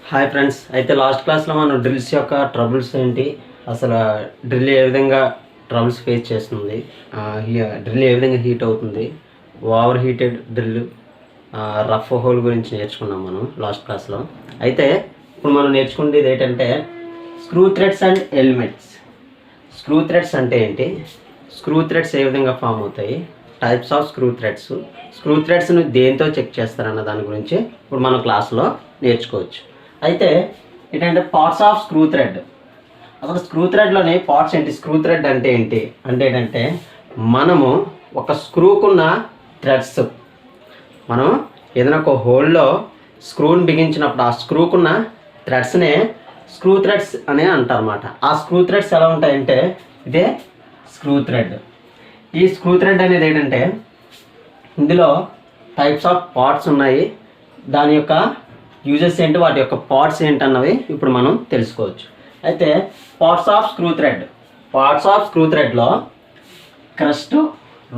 Hi friends, అయితే last క్లాస్లో మనం డ్రిల్స్ యొక్క ట్రబుల్స్ ఏంటి, అసలు డ్రిల్ ఏ విధంగా ట్రబుల్స్ ఫేస్ చేస్తుంది, డ్రిల్ ఏ విధంగా హీట్ అవుతుంది, over heated drill, rough whole గురించి నేర్చుకున్నాం మనం లాస్ట్ క్లాస్లో. అయితే ఇప్పుడు మనం నేర్చుకునేది ఏంటంటే screw threads and elements. Screw threads అంటే ఏంటి, స్క్రూ థ్రెడ్స్ ఏ విధంగా ఫామ్ అవుతాయి, types of screw threads, screw థ్రెడ్స్ను దేంతో చెక్ చేస్తారన్న దాని గురించి ఇప్పుడు మనం క్లాస్లో నేర్చుకోవచ్చు. అయితే ఏంటంటే పార్ట్స్ ఆఫ్ స్క్రూ థ్రెడ్. అసలు స్క్రూ థ్రెడ్లోని పార్ట్స్ ఏంటి, స్క్రూ థ్రెడ్ అంటే ఏంటి అంటే ఏంటంటే మనము ఒక స్క్రూకున్న థ్రెడ్స్, మనం ఏదైనా ఒక హోల్లో స్క్రూని బిగించినప్పుడు ఆ స్క్రూకున్న థ్రెడ్స్నే స్క్రూ థ్రెడ్స్ అనే అంటారు అన్నమాట. ఆ స్క్రూ థ్రెడ్స్ ఎలా ఉంటాయంటే ఇదే స్క్రూ థ్రెడ్. ఈ స్క్రూ థ్రెడ్ అనేది ఏంటంటే ఇందులో టైప్స్ ఆఫ్ పార్ట్స్ ఉన్నాయి, దాని యొక్క యూజెస్ ఏంటి, వాటి యొక్క పార్ట్స్ ఏంటన్నవి ఇప్పుడు మనం తెలుసుకోవచ్చు. అయితే parts of screw thread. Parts of screw థ్రెడ్లో crest,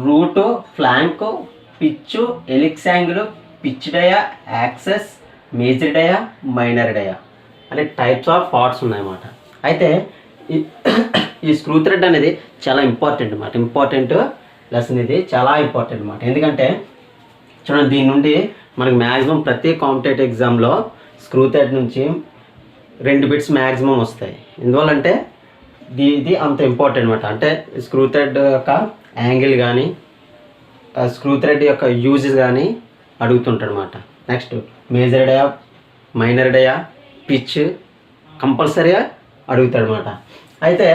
root, flank, pitch, helix angle, pitch dia, axis, major dia, minor dia అనే టైప్స్ ఆఫ్ పార్ట్స్ ఉన్నాయన్నమాట. అయితే ఈ స్క్రూ థ్రెడ్ అనేది చాలా ఇంపార్టెంట్ అన్నమాట. ఇంపార్టెంట్ లెసన్ ఇది, చాలా ఇంపార్టెంట్ అన్నమాట. ఎందుకంటే చూడండి, దీని నుండి మనకు మ్యాక్సిమం ప్రతి కాంపిటేటివ్ ఎగ్జామ్లో స్క్రూ థ్రెడ్ నుంచి 2 బిట్స్ మ్యాక్సిమం వస్తాయి. ఎందువల్లంటే ఇది అంత ఇంపార్టెంట్ అనమాట. అంటే స్క్రూ థ్రెడ్ యొక్క యాంగిల్ కానీ, స్క్రూ థ్రెడ్ యొక్క యూజెస్ కానీ అడుగుతుంటాడు అనమాట. నెక్స్ట్ మేజర్ డయా, మైనర్ డయా, పిచ్ కంపల్సరీగా అడుగుతాడు అనమాట. అయితే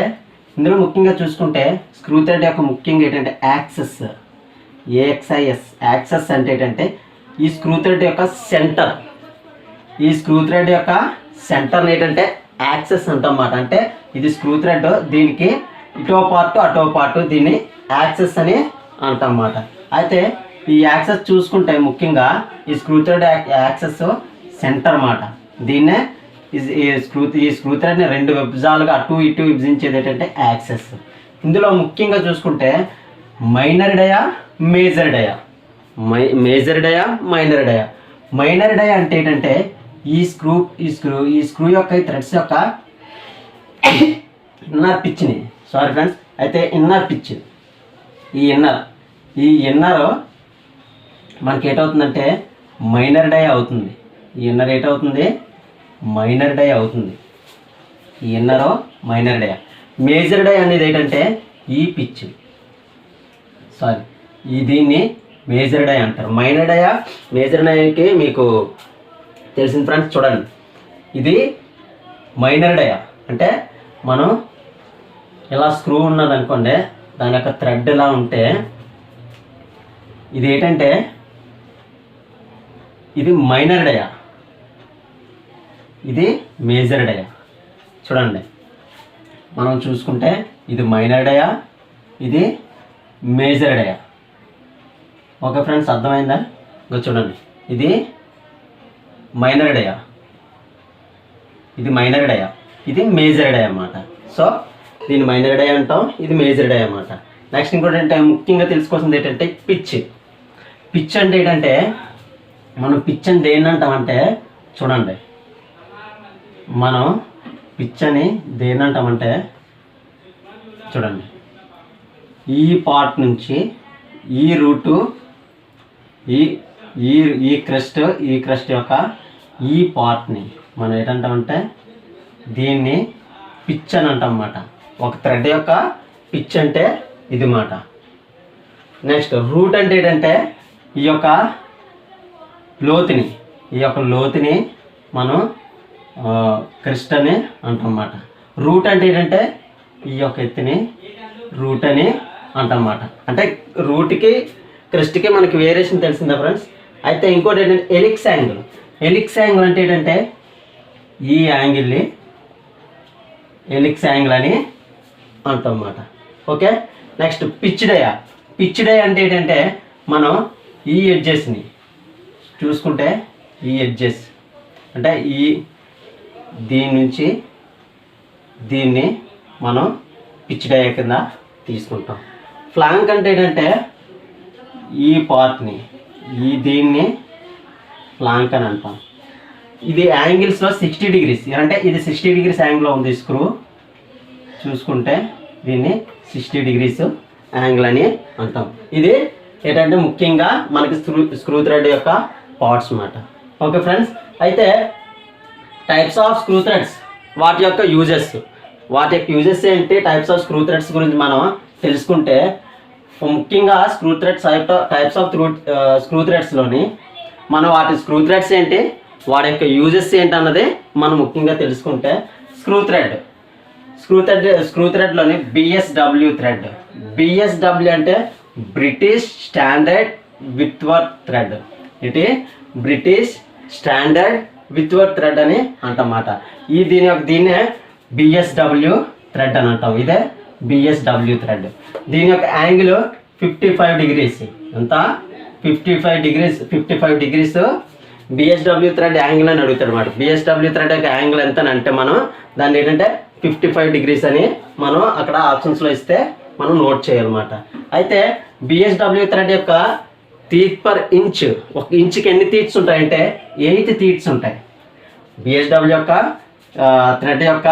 ఇందులో ముఖ్యంగా చూసుకుంటే స్క్రూ థ్రెడ్ యొక్క ముఖ్యంగా ఏంటంటే యాక్సెస్, ఏఎక్స్ఐఎస్. యాక్సెస్ అంటే ఏంటంటే ఈ స్క్రూ థ్రెడ్ యొక్క సెంటర్, ఈ స్క్రూ థ్రెడ్ యొక్క సెంటర్ని ఏంటంటే యాక్సెస్ అంటన్నమాట. అంటే ఇది స్క్రూ థ్రెడ్, దీనికి ఇటో పార్ట్ అటో పార్ట్, దీన్ని యాక్సెస్ అని అంటన్నమాట. అయితే ఈ యాక్సెస్ చూసుకుంటే ముఖ్యంగా ఈ స్క్రూ థ్రెడ్ యాక్సెస్ సెంటర్ అన్నమాట. దీన్నే ఈ స్క్రూ థ్రెడ్ని 2 విభజాలుగా అటు ఇటు విభజించేది ఏంటంటే యాక్సెస్. ఇందులో ముఖ్యంగా చూసుకుంటే మైనర్ డయా, మేజర్ డయా. మేజర్ డయా, మైనర్ డయా. మైనర్ డయా అంటే ఏంటంటే ఈ స్క్రూ యొక్క ఈ థ్రెడ్స్ యొక్క ఇన్నర్ పిచ్ని, సారీ ఫ్రెండ్స్, అయితే ఇన్నర్ పిచ్, ఈ ఇన్నర్ మనకి ఏటవుతుందంటే మైనర్ డయా అవుతుంది. ఈ ఇన్నర్ ఏటవుతుంది, మైనర్ డయా అవుతుంది. ఈ ఇన్నర్ మైనర్ డయా. మేజర్ డయా అనేది ఏంటంటే ఈ పిచ్, సారీ, దీన్ని మేజర్ డయా అంటారు. మైనర్ డయా, మేజర్ డయాకి మీకు తెలిసింది ఫ్రెండ్స్. చూడండి, ఇది మైనర్ డయా అంటే మనం ఇలా స్క్రూ ఉన్నదనుకోండి, దాని యొక్క థ్రెడ్ ఇలా ఉంటే ఇది ఏంటంటే ఇది మైనర్ డయా, ఇది మేజర్ డయా. చూడండి, మనం చూసుకుంటే ఇది మైనర్ డయా, ఇది మేజర్ డయా. ఓకే ఫ్రెండ్స్, అర్థమైందా? ఇంకా చూడండి, ఇది మైనర్ డయా, ఇది మైనర్ డయా, ఇది మేజర్ డయా అన్నమాట. సో దీన్ని మైనర్ డయా అంటాం, ఇది మేజర్ డయా అన్నమాట. నెక్స్ట్ ఇంకోటి అంటే ముఖ్యంగా తెలుసుకోవాల్సింది ఏంటంటే పిచ్. పిచ్ అంటే ఏంటంటే మనం పిచ్ అని దేన్ని అంటామంటే, చూడండి, మనం పిచ్ అని దేన్ని అంటామంటే చూడండి, ఈ పార్ట్ నుంచి ఈ రూటు, ఈ క్రస్ట్ యొక్క ఈ పార్ట్ని మనం ఏంటంటామంటే దీన్ని పిచ్ అని అంటాం అన్నమాట. ఒక థ్రెడ్ యొక్క పిచ్ అంటే ఇది మాట. నెక్స్ట్ రూట్ అంటే ఏంటంటే ఈ యొక్క లోతుని మనం క్రస్ట్ అని అంటాం అన్నమాట. రూట్ అంటే ఏంటంటే ఈ యొక్క ఎత్తుని రూట్ అని అంటాం అన్నమాట. అంటే రూట్కి క్రస్ట్కి మనకి వేరియేషన్ తెలిసిందా ఫ్రెండ్స్? అయితే ఇంకోటి ఏంటంటే ఎలిక్స్ యాంగిల్. ఎలిక్స్ యాంగిల్ అంటే ఏంటంటే ఈ యాంగిల్ని ఎలిక్స్ యాంగిల్ అని అంటాం అన్నమాట. ఓకే, నెక్స్ట్ పిచ్ డయా. పిచ్ డయా అంటే ఏంటంటే మనం ఈ ఎడ్జెస్ని చూసుకుంటే, ఈ ఎడ్జెస్ అంటే దీని నుంచి దీన్ని మనం పిచ్ డయా కింద తీసుకుంటాం. ఫ్లాంక్ అంటే ఏంటంటే ఈ పార్ట్ని, దీన్ని ఫ్లాంక్ అని అంటాం. ఇది యాంగిల్స్లో 60 డిగ్రీస్, అంటే ఇది 60 డిగ్రీస్ యాంగిల్లో ఉంది స్క్రూ. చూసుకుంటే దీన్ని 60 డిగ్రీస్ యాంగిల్ అని అంటాం. ఇది ఏంటంటే ముఖ్యంగా మనకి స్క్రూ థ్రెడ్ యొక్క పార్ట్స్ అన్నమాట. ఓకే ఫ్రెండ్స్, అయితే టైప్స్ ఆఫ్ స్క్రూ థ్రెడ్స్, వాటి యొక్క యూజెస్ ఏంటి, టైప్స్ ఆఫ్ స్క్రూ థ్రెడ్స్ గురించి మనం తెలుసుకుంటే, ముఖ్యంగా టైప్స్ ఆఫ్ స్క్రూ థ్రెడ్స్లోని మనం వాటి స్క్రూ థ్రెడ్స్ ఏంటి, వాటి యొక్క యూజెస్ ఏంటి అన్నది మనం ముఖ్యంగా తెలుసుకుంటే, స్క్రూ థ్రెడ్లోని బిఎస్డబ్ల్యూ థ్రెడ్. బిఎస్డబ్ల్యూ అంటే బ్రిటిష్ స్టాండర్డ్ విత్వర్త్ థ్రెడ్. ఇది బ్రిటిష్ స్టాండర్డ్ విత్వర్త్ థ్రెడ్ అని అంటమాట. దీన్నే బిఎస్డబ్ల్యూ థ్రెడ్ అని అంటాం. ఇదే బిఎస్డబ్ల్యూ థ్రెడ్. దీని యొక్క యాంగిల్ 55 డిగ్రీస్. ఎంత? 55 డిగ్రీస్ బిఎస్డబ్ల్యూ థ్రెడ్ యాంగిల్ అని అడుగుతాడు అనమాట. బిఎస్డబ్ల్యూ థ్రెడ్ యొక్క యాంగిల్ ఎంత అంటే మనం దాన్ని ఏంటంటే 55 డిగ్రీస్ అని మనం అక్కడ ఆప్షన్స్లో ఇస్తే మనం నోట్ చేయాలన్నమాట. అయితే బిఎస్డబ్ల్యూ థ్రెడ్ యొక్క టీత్ పర్ ఇంచ్, ఒక ఇంచుకి ఎన్ని టీత్స్ ఉంటాయంటే 8 టీత్స్ ఉంటాయి. బిఎస్డబ్ల్యూ యొక్క థ్రెడ్ యొక్క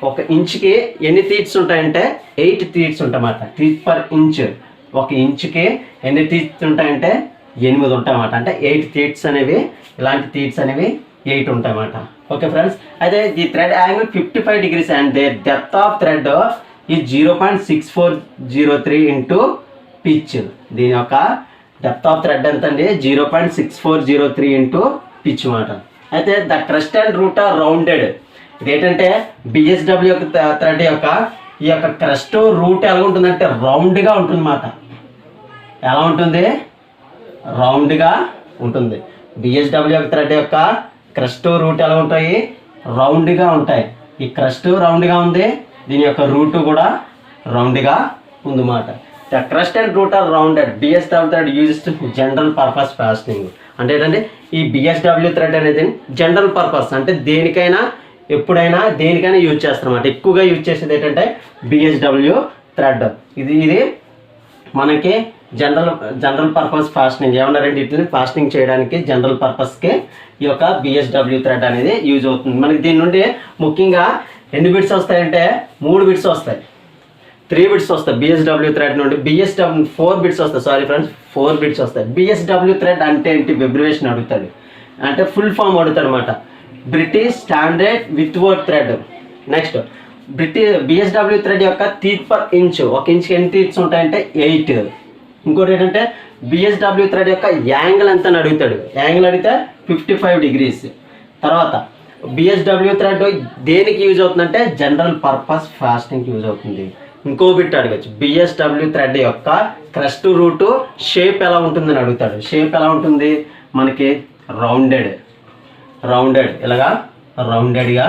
ఒక ఇంచుకి ఎన్ని టీత్స్ ఉంటాయంటే 8 టీత్స్ ఉంటాయన్నమాట. టీత్ పర్ ఇంచ్, ఒక ఇంచుకి ఎన్ని టీత్స్ ఉంటాయంటే 8 ఉంటాయన్నమాట. అంటే 8 టీత్స్ అనేవి, ఇలాంటి టీత్స్ అనేవి 8 ఉంటాయన్నమాట. ఓకే ఫ్రెండ్స్, అయితే the thread angle 55 degrees and they depth of thread ఈ 0.6403 ఇంటూ పిచ్. దీని యొక్క డెప్త్ ఆఫ్ థ్రెడ్ ఎంత అండి? 0.6403 ఇంటూ పిచ్ అన్నమాట. అయితే the crest and root are rounded. ఇదేంటంటే బిఎస్డబ్ల్యూ యొక్క థ్రెడ్ యొక్క ఈ యొక్క క్రస్ట్ రూట్ ఎలా ఉంటుందంటే రౌండ్గా ఉంటుంది అన్నమాట. ఎలా ఉంటుంది? రౌండ్గా ఉంటుంది. బిఎస్డబ్ల్యూ యొక్క థ్రెడ్ యొక్క క్రస్ట్ రూట్ ఎలా ఉంటాయి? రౌండ్గా ఉంటాయి. ఈ క్రస్ట్ రౌండ్గా ఉంది, దీని యొక్క రూట్ కూడా రౌండ్గా ఉందన్నమాట. The crest and root are rounded. BSW thread used general purpose fastening. అంటే ఏంటంటే ఈ బిఎస్డబ్ల్యూ థ్రెడ్ అనేది జనరల్ పర్పస్, అంటే దేనికైనా ఎప్పుడైనా దేనికైనా యూజ్ చేస్తారన్నమాట. ఎక్కువగా యూజ్ చేసేది ఏంటంటే బిఎస్డబ్ల్యూ థ్రెడ్. ఇది మనకి జనరల్ పర్పస్ ఫాస్టింగ్ ఏమన్నారంటే వీటిని ఫాస్టింగ్ చేయడానికి జనరల్ పర్పస్కి ఈ యొక్క బిఎస్డబ్ల్యూ థ్రెడ్ అనేది యూజ్ అవుతుంది. మనకి దీని నుండి ముఖ్యంగా ఎన్ని బిట్స్ వస్తాయంటే 3 బిట్స్ వస్తాయి, 3 బిట్స్ వస్తాయి బిఎస్డబ్ల్యూ థ్రెడ్ నుండి. 4 బిట్స్ వస్తాయి, సారీ ఫ్రెండ్స్, 4 బిట్స్ వస్తాయి. బిఎస్డబ్ల్యూ థ్రెడ్ అంటే ఏంటి? వెబ్రివేషన్ అడుగుతాడు, అంటే ఫుల్ ఫామ్ అడుగుతాడు అనమాట. British standard Whitworth thread. Next BSW thread యొక్క టీత్ పర్ ఇంచ్, ఒక ఇంచుకి ఎన్ని టీత్స్ ఉంటాయంటే 8. ఇంకోటి ఏంటంటే బిఎస్డబ్ల్యూ థ్రెడ్ యొక్క యాంగిల్ ఎంత అని అడుగుతాడు. యాంగిల్ అడిగితే 55 డిగ్రీస్. తర్వాత బిఎస్డబ్ల్యూ థ్రెడ్ దేనికి యూజ్ అవుతుందంటే జనరల్ పర్పస్ ఫాస్టింగ్కి యూజ్ అవుతుంది. ఇంకో బిట్ అడగచ్చు, బిఎస్డబ్ల్యూ థ్రెడ్ యొక్క క్రస్ట్ రూటు షేప్ ఎలా ఉంటుందని అడుగుతాడు. షేప్ ఎలా ఉంటుంది? మనకి రౌండెడ్ ఇలాగా రౌండెడ్గా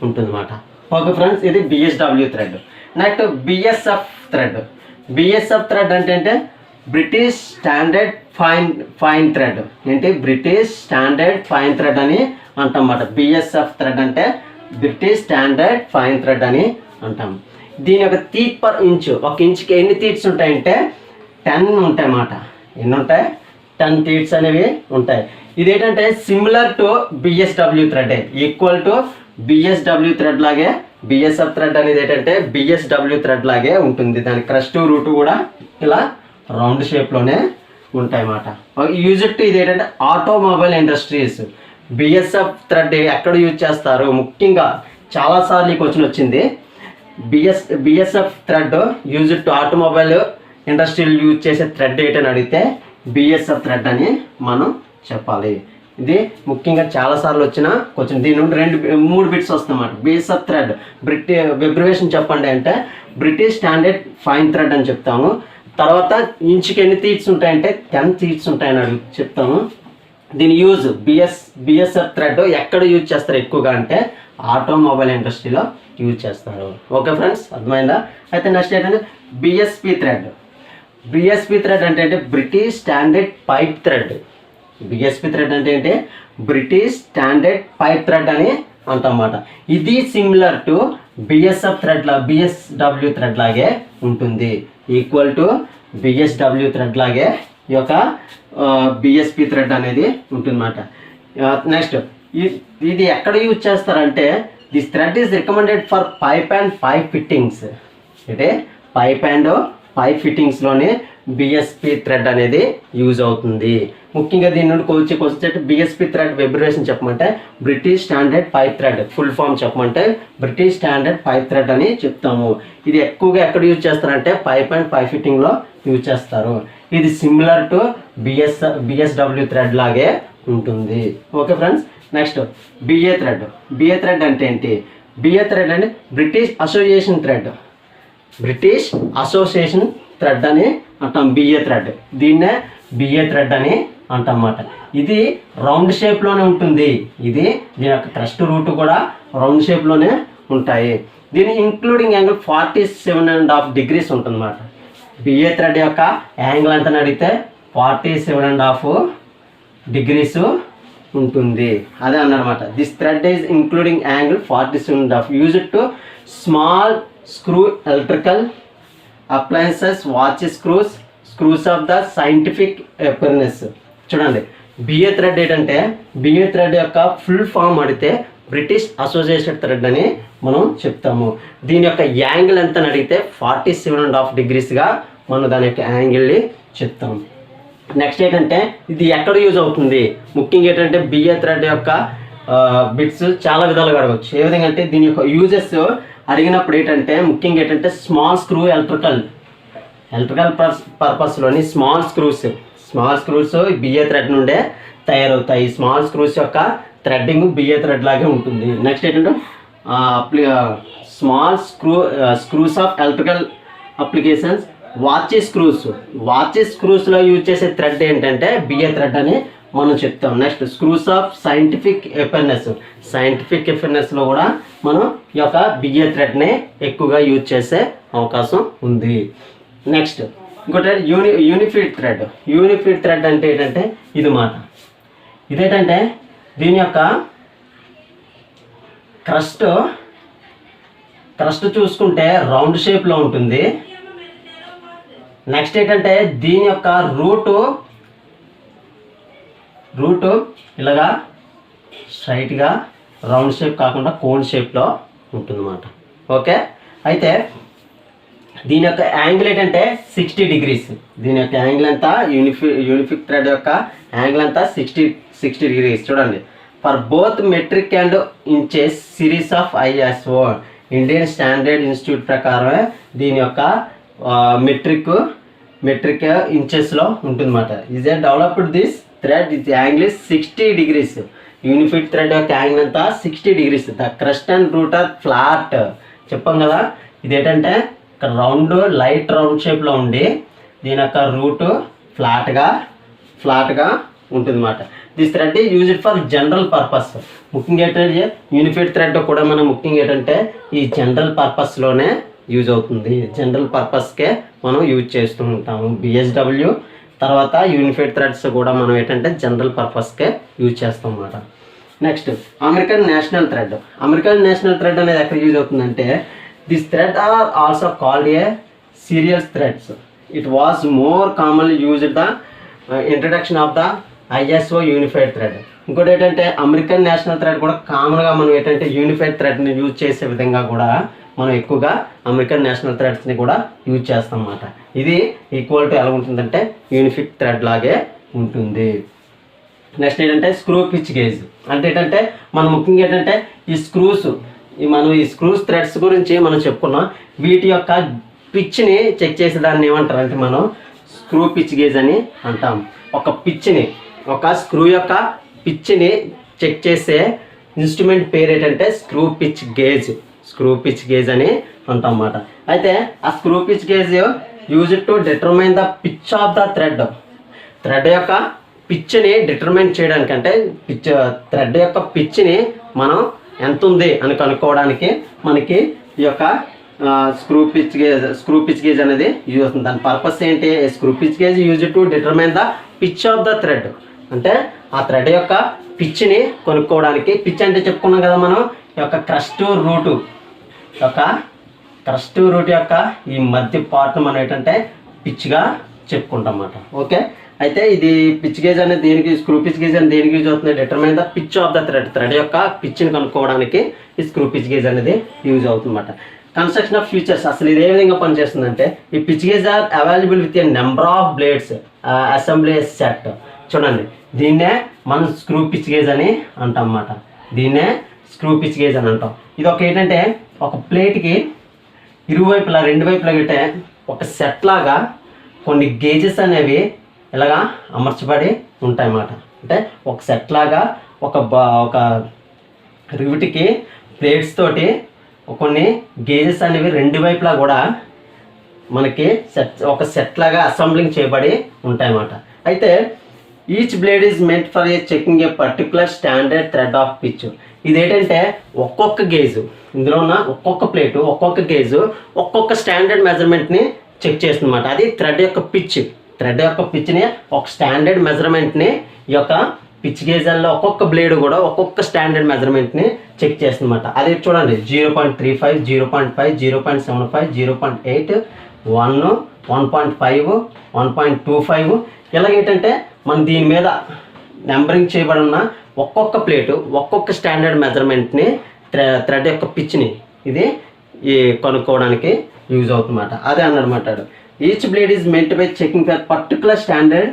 ఉంటుందన్నమాట. ఓకే ఫ్రెండ్స్, ఇది BSW thread. Next BSF thread. BSF thread అంటే బ్రిటిష్ స్టాండర్డ్ ఫైన్ థ్రెడ్. ఏంటి? బ్రిటిష్ స్టాండర్డ్ ఫైన్ థ్రెడ్ అని అంటామన్నమాట. బిఎస్ఎఫ్ థ్రెడ్ అంటే బ్రిటిష్ స్టాండర్డ్ ఫైన్ థ్రెడ్ అని అంటాం. దీని యొక్క టీత్ పర్ ఇంచ్, ఒక ఇంచుకి ఎన్ని టీత్స్ ఉంటాయంటే 10 ఉంటాయి అన్నమాట. ఎన్ని ఉంటాయి? 10 టీత్స్ అనేవి ఉంటాయి. ఇదేంటంటే similar to BSW thread, equal to BSW thread లాగే బిఎస్ఎఫ్ థ్రెడ్ అనేది ఏంటంటే బిఎస్డబ్ల్యూ థ్రెడ్ లాగే ఉంటుంది. దాని క్రస్ట్ రూట్ కూడా ఇలా రౌండ్ షేప్లోనే ఉంటాయి అన్నమాట. యూజ్డ్ టు ఇది ఏంటంటే ఆటోమొబైల్ ఇండస్ట్రీస్. బిఎస్ఎఫ్ థ్రెడ్ ఎక్కడ యూజ్ చేస్తారు? ముఖ్యంగా చాలాసార్లు ఈ క్వశ్చన్ వచ్చింది. BSF thread used to automobile ఇండస్ట్రీలు యూజ్ చేసే థ్రెడ్ ఏంటని అడిగితే బిఎస్ఎఫ్ థ్రెడ్ అని మనం చెప్పాలి. ఇది ముఖ్యంగా చాలాసార్లు వచ్చిన క్వశ్చన్. దీని నుండి 3 బిట్స్ వస్తాయన్నమాట. బిఎస్ఎఫ్ థ్రెడ్ వెబ్రివేషన్ చెప్పండి అంటే బ్రిటిష్ స్టాండర్డ్ ఫైన్ థ్రెడ్ అని చెప్తాము. తర్వాత ఇంచుకి ఎన్ని టీత్స్ ఉంటాయంటే 10 టీత్స్ ఉంటాయని చెప్తాము. దీని యూజ్ బిఎస్ఎఫ్ థ్రెడ్ ఎక్కడ యూజ్ చేస్తారు ఎక్కువగా అంటే ఆటోమొబైల్ ఇండస్ట్రీలో యూజ్ చేస్తారు. ఓకే ఫ్రెండ్స్, అర్థమైందా? అయితే నెక్స్ట్ ఏంటంటే బిఎస్పి థ్రెడ్. బిఎస్పి థ్రెడ్ అంటే British standard pipe thread. BSP thread అంటే ఏంటి? బ్రిటిష్ స్టాండర్డ్ పైప్ థ్రెడ్ అని అంటన్నమాట. ఇది సిమిలర్ టు బిఎస్డబ్ల్యూ థ్రెడ్ లాగే ఉంటుంది. ఈక్వల్ టు బిఎస్డబ్ల్యూ థ్రెడ్ లాగే ఈ యొక్క బిఎస్పి థ్రెడ్ అనేది ఉంటుందన్నమాట. నెక్స్ట్ ఇది ఎక్కడ యూజ్ చేస్తారంటే this thread is recommended for pipe and pipe fittings. అంటే పైప్ అండ్ పైప్ ఫిట్టింగ్స్లోనే బిఎస్పి థ్రెడ్ అనేది యూజ్ అవుతుంది. ముఖ్యంగా దీని నుండి వచ్చేటట్టు బిఎస్పి థ్రెడ్ వెబ్రేషన్ చెప్పమంటే British standard pipe thread, full form చెప్పమంటే బ్రిటిష్ స్టాండర్డ్ పైప్ థ్రెడ్ అని చెప్తాము. ఇది ఎక్కువగా ఎక్కడ యూజ్ చేస్తారంటే పైప్ అండ్ పైప్ ఫిట్టింగ్లో యూజ్ చేస్తారు. ఇది సిమిలర్ టు బిఎస్డబ్ల్యూ థ్రెడ్ లాగే ఉంటుంది. Okay friends, next BA thread. BA thread అంటే ఏంటి? బిఏ థ్రెడ్ అంటే British association thread, British association thread అని అంటాం బిఏ థ్రెడ్. దీన్నే బిఏ థ్రెడ్ అని అంటాం అన్నమాట. ఇది రౌండ్ షేప్లోనే ఉంటుంది. దీని యొక్క క్రస్ట్ రూట్ కూడా రౌండ్ షేప్లోనే ఉంటాయి. దీని ఇంక్లూడింగ్ యాంగిల్ 47.5 degrees ఉంటుందన్నమాట. బిఏ థ్రెడ్ యొక్క యాంగిల్ ఎంత అడిగితే 47.5 degrees ఉంటుంది. అదే అన్నమాట. This thread is including angle 47.5 used to small screw electrical appliances, watch screws of the scientific appearance. చూడండి, బిఏ థ్రెడ్ ఏంటంటే బిఏ థ్రెడ్ యొక్క ఫుల్ ఫామ్ అడిగితే బ్రిటిష్ అసోసియేటెడ్ థ్రెడ్ అని మనం చెప్తాము. దీని యొక్క యాంగిల్ ఎంత అని అడిగితే 47.5 degreesగా మనం దాని యొక్క యాంగిల్ని చెప్తాము. నెక్స్ట్ ఏంటంటే ఇది ఎక్కడ యూజ్ అవుతుంది? ముఖ్యంగా ఏంటంటే బిఏ థ్రెడ్ యొక్క బిట్స్ చాలా విధాలుగా అడగవచ్చు. ఏ విధంగా అంటే దీని యొక్క యూజెస్ అడిగినప్పుడు ఏంటంటే ముఖ్యంగా ఏంటంటే స్మాల్ స్క్రూ ఎలక్ట్రికల్ పర్పస్లోని స్మాల్ స్క్రూస్ బిఏ థ్రెడ్ నుండే తయారవుతాయి. స్మాల్ స్క్రూస్ యొక్క థ్రెడ్డింగ్ బిఏ థ్రెడ్ లాగే ఉంటుంది. నెక్స్ట్ ఏంటంటే small screws of electrical applications, watch స్క్రూస్లో యూజ్ చేసే థ్రెడ్ ఏంటంటే బిఏ థ్రెడ్ అని మనం చెప్తాం. నెక్స్ట్ స్క్రూస్ ఆఫ్ సైంటిఫిక్ ఎఫిర్నెస్లో కూడా మనం ఈ యొక్క బిఏ థ్రెడ్ని ఎక్కువగా యూజ్ చేసే అవకాశం ఉంది. నెక్స్ట్ ఇంకోటి యూనిఫిడ్ థ్రెడ్ అంటే ఏంటంటే ఇది మాట. ఇదేంటంటే దీని యొక్క క్రస్ట్ చూసుకుంటే రౌండ్ షేప్లో ఉంటుంది. నెక్స్ట్ ఏంటంటే దీని యొక్క రూటు ఇలాగా స్ట్రైట్గా రౌండ్ షేప్ కాకుండా కోన్ షేప్లో ఉంటుందన్నమాట. ఓకే, అయితే దీని యొక్క యాంగిల్ ఏంటంటే 60 degrees. దీని యొక్క యాంగిల్ అంతా యూనిఫిక్ థ్రెడ్ యొక్క యాంగిల్ అంతా 60 degrees. చూడండి, for both metric and inches series of ISO Indian standard institute ప్రకారమే దీని యొక్క మెట్రిక్ ఇంచెస్లో ఉంటుందన్నమాట. Is developed this thread is angle is 60 degrees. Unified thread యొక్క యాంగిల్ అంతా 60 degrees. The crest and root are flat. చెప్పాం కదా, ఇదేంటంటే ఇక్కడ లైట్ రౌండ్ షేప్లో ఉండి దీని యొక్క రూటు ఫ్లాట్గా ఉంటుందన్నమాట. This thread is used for general purpose. ముఖ్యంగా ఏంటంటే యూనిఫైడ్ థ్రెడ్ కూడా మనం ముఖ్యంగా ఏంటంటే ఈ జనరల్ పర్పస్లోనే యూజ్ అవుతుంది. జనరల్ పర్పస్కే మనం యూజ్ చేస్తూ ఉంటాము. బిఎస్డబ్ల్యూ తర్వాత యూనిఫైడ్ థ్రెడ్స్ కూడా మనం ఏంటంటే జనరల్ పర్పస్కే యూజ్ చేస్తాం అన్నమాట. నెక్స్ట్ అమెరికన్ నేషనల్ థ్రెడ్ అనేది ఎక్కడ యూజ్ అవుతుందంటే this thread are also called a serials threads. It was more commonly used the introduction of the ISO unified thread. ఇంకోటి ఏంటంటే అమెరికన్ నేషనల్ థ్రెడ్ కూడా కామన్గా మనం ఏంటంటే యూనిఫైడ్ థ్రెడ్ని యూజ్ చేసే విధంగా కూడా మనం ఎక్కువగా అమెరికన్ నేషనల్ థ్రెడ్స్ని కూడా యూజ్ చేస్తాం అన్నమాట. ఇది ఈక్వల్ టు ఎలా ఉంటుందంటే యూనిఫిక్ థ్రెడ్ లాగే ఉంటుంది. నెక్స్ట్ ఏంటంటే స్క్రూ పిచ్ గేజ్ అంటే ఏంటంటే మనం ముఖ్యంగా ఏంటంటే ఈ స్క్రూస్ థ్రెడ్స్ గురించి మనం చెప్పుకున్నాం. వీటి యొక్క పిచ్ని చెక్ చేసే దాన్ని ఏమంటారంటే మనం స్క్రూ పిచ్ గేజ్ అని అంటాం. ఒక స్క్రూ యొక్క పిచ్ని చెక్ చేసే ఇన్స్ట్రుమెంట్ పేరు ఏంటంటే స్క్రూ పిచ్ గేజ్ అని అంటాం అన్నమాట. అయితే ఆ screw pitch gauge used to determine the pitch of the thread యొక్క పిచ్ని డిటర్మైన్ చేయడానికి, అంటే థ్రెడ్ యొక్క పిచ్ని మనం ఎంత ఉంది అని కనుక్కోవడానికి మనకి ఈ యొక్క స్క్రూ పిచ్ గేజ్ అనేది యూజ్ అవుతుంది. దాని పర్పస్ ఏంటి? Screw pitch gauge use to determine the pitch of the thread, అంటే ఆ థ్రెడ్ యొక్క పిచ్ని కొనుక్కోవడానికి. పిచ్ అంటే చెప్పుకున్నాం కదా మనం, ఈ యొక్క క్రస్ట్ రూట్ యొక్క ఈ మధ్య పార్ట్ను మనం ఏంటంటే పిచ్గా చెప్పుకుంటాం అన్నమాట. ఓకే, అయితే ఇది పిచ్ గేజ్ అనేది దేనికి, స్క్రూ పిచ్ గేజ్ అనేది దేనికి యూజ్ అవుతుంది, determine the pitch of the thread యొక్క పిచ్ని కనుక్కోవడానికి ఈ స్క్రూ పిచ్ గేజ్ అనేది యూజ్ అవుతుందన్నమాట. కన్స్ట్రక్షన్ ఆఫ్ ఫీచర్స్, అసలు ఇది ఏ విధంగా పనిచేస్తుందంటే ఈ pitch gauge are available with a number of blades assembly set. చూడండి, దీన్నే మనం స్క్రూ పిచ్ గేజ్ అని అంటాం అన్నమాట. దీన్నే స్క్రూ పిచ్ గేజ్ అని అంటాం. ఇది ఒక ఏంటంటే ఒక ప్లేట్కి ఇరువైపులా రెండు వైపులా గిట్టే ఒక సెట్ లాగా కొన్ని గేజెస్ అనేవి ఇలాగా అమర్చబడి ఉంటాయన్నమాట. అంటే ఒక సెట్ లాగా ఒక రివిట్కి ప్లేట్స్ తోటి కొన్ని గేజెస్ అనేవి రెండు వైపులా కూడా మనకి ఒక సెట్ లాగా అసెంబ్లింగ్ చేయబడి ఉంటాయన్నమాట. అయితే each blade is meant for a checking A particular standard thread of pitch. ఇదేంటంటే ఒక్కొక్క గేజు, ఇందులో ఉన్న ఒక్కొక్క ప్లేటు ఒక్కొక్క గేజు ఒక్కొక్క స్టాండర్డ్ మెజర్మెంట్ని చెక్ చేస్తుందన్నమాట. అది థ్రెడ్ యొక్క పిచ్ని ఒక స్టాండర్డ్ మెజర్మెంట్ని ఈ యొక్క పిచ్ గేజల్లో ఒక్కొక్క బ్లేడ్ కూడా ఒక్కొక్క స్టాండర్డ్ మెజర్మెంట్ని చెక్ చేస్తుందన్నమాట. అది చూడండి 0.35, 0.5, 0.75, 0.8, 1, 1.5, 1.25 ఇలాగేంటంటే మనం దీని మీద నెంబరింగ్ చేయబడి ఉన్న ఒక్కొక్క ప్లేటు ఒక్కొక్క స్టాండర్డ్ మెజర్మెంట్ని థ్రెడ్ యొక్క పిచ్ని ఇది కనుక్కోవడానికి యూజ్ అవుతుందన్నమాట. అదే అన్నమాట. Each blade is meant by checking for particular standard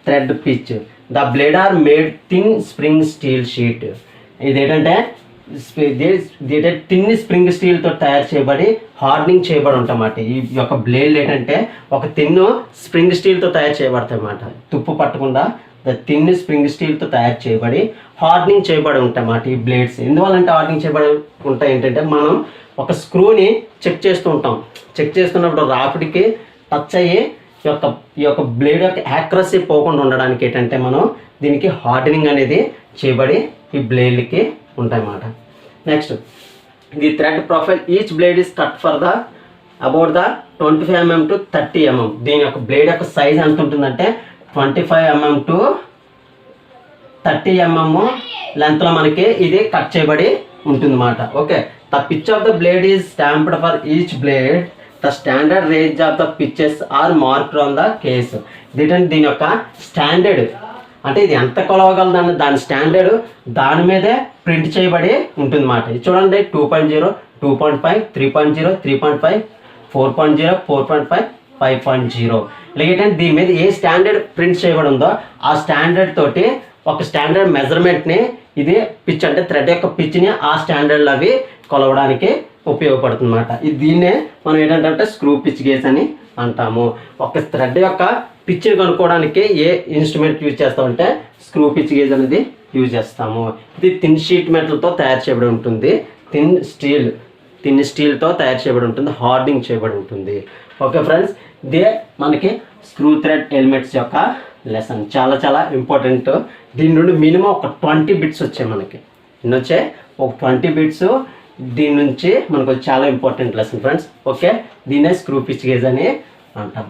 thread pitch. The blade are made thin spring steel sheet. ఇదేంటంటే థిన్ స్ప్రింగ్ స్టీల్తో తయారు చేయబడి హార్డనింగ్ చేయబడి ఉంటాయన్నమాట. ఈ యొక్క బ్లేడ్ ఏంటంటే ఒక థిన్ స్ప్రింగ్ స్టీల్తో తయారు చేయబడతాయి అన్నమాట. తుప్పు పట్టకుండా థిన్ స్ప్రింగ్ స్టీల్తో తయారు చేయబడి హార్డనింగ్ చేయబడి ఉంటాయన్నమాట ఈ బ్లేడ్స్. ఎందువల్లంటే హార్డనింగ్ చేయబడి ఉంటాయి ఏంటంటే మనం ఒక స్క్రూని చెక్ చేస్తూ ఉంటాం. చెక్ చేస్తున్నప్పుడు రాపిడికి టచ్ అయ్యి ఈ యొక్క బ్లేడ్ యొక్క యాక్యురసీ పోకుండా ఉండడానికి ఏంటంటే మనం దీనికి హార్డనింగ్ అనేది చేయబడి ఈ బ్లేడ్లకి ఉంటాయన్నమాట. Next the thread profile each blade is cut for the about the 25 mm to 30 mm. దీని యొక్క బ్లేడ్ యొక్క సైజ్ ఎంత ఉంటుందంటే 25 mm to 30 mm లెంత్లో మనకి ఇది కట్ చేయబడి ఉంటుందన్నమాట. Okay, the pitch of the blade is stamped for each blade. The standard range of the pitches are marked on the case. దీని యొక్క స్టాండర్డ్ అంటే ఇది ఎంత కొలవగలదని దాని స్టాండర్డ్ దాని మీదే ప్రింట్ చేయబడి ఉంటుందన్నమాట. ఇది చూడండి 2.0, 2.5, 3.0, 3.5, 4.0, 4.5, 5.0 ఇలాగేంటంటే దీని మీద ఏ స్టాండర్డ్ ప్రింట్ చేయబడి ఉందో ఆ స్టాండర్డ్ తోటి ఒక స్టాండర్డ్ మెజర్మెంట్ని ఇది పిచ్ అంటే థ్రెడ్ యొక్క పిచ్ని ఆ స్టాండర్డ్లో అవి కొలవడానికి ఉపయోగపడుతుంది అన్నమాట. ఇది దీన్నే మనం ఏంటంటే స్క్రూ పిచ్ గేజ్ అని అంటాము. ఒక థ్రెడ్ యొక్క పిచ్ని కనుక్కోవడానికి ఏ ఇన్స్ట్రుమెంట్ యూజ్ చేస్తామంటే స్క్రూ పిచ్ గేజ్ అనేది యూజ్ చేస్తాము. ఇది థిన్ షీట్ మెటల్తో తయారు చేయబడి ఉంటుంది. థిన్ స్టీల్తో తయారు చేయబడి ఉంటుంది. హార్డనింగ్ చేయబడి ఉంటుంది. ఓకే ఫ్రెండ్స్, ఇదే మనకి స్క్రూ థ్రెడ్ ఎలిమెంట్స్ యొక్క లెసన్. చాలా చాలా ఇంపార్టెంట్. దీని నుండి మినిమం ఒక 20 బిట్స్ వచ్చాయి మనకి. ఎన్ని వచ్చాయి? ఒక 20 బిట్స్. దీని నుంచి మనకు చాలా ఇంపార్టెంట్ లెసన్ ఫ్రెండ్స్. ఓకే, దీన్నే స్క్రూ పిచ్ గేజ్ అని అంటాం.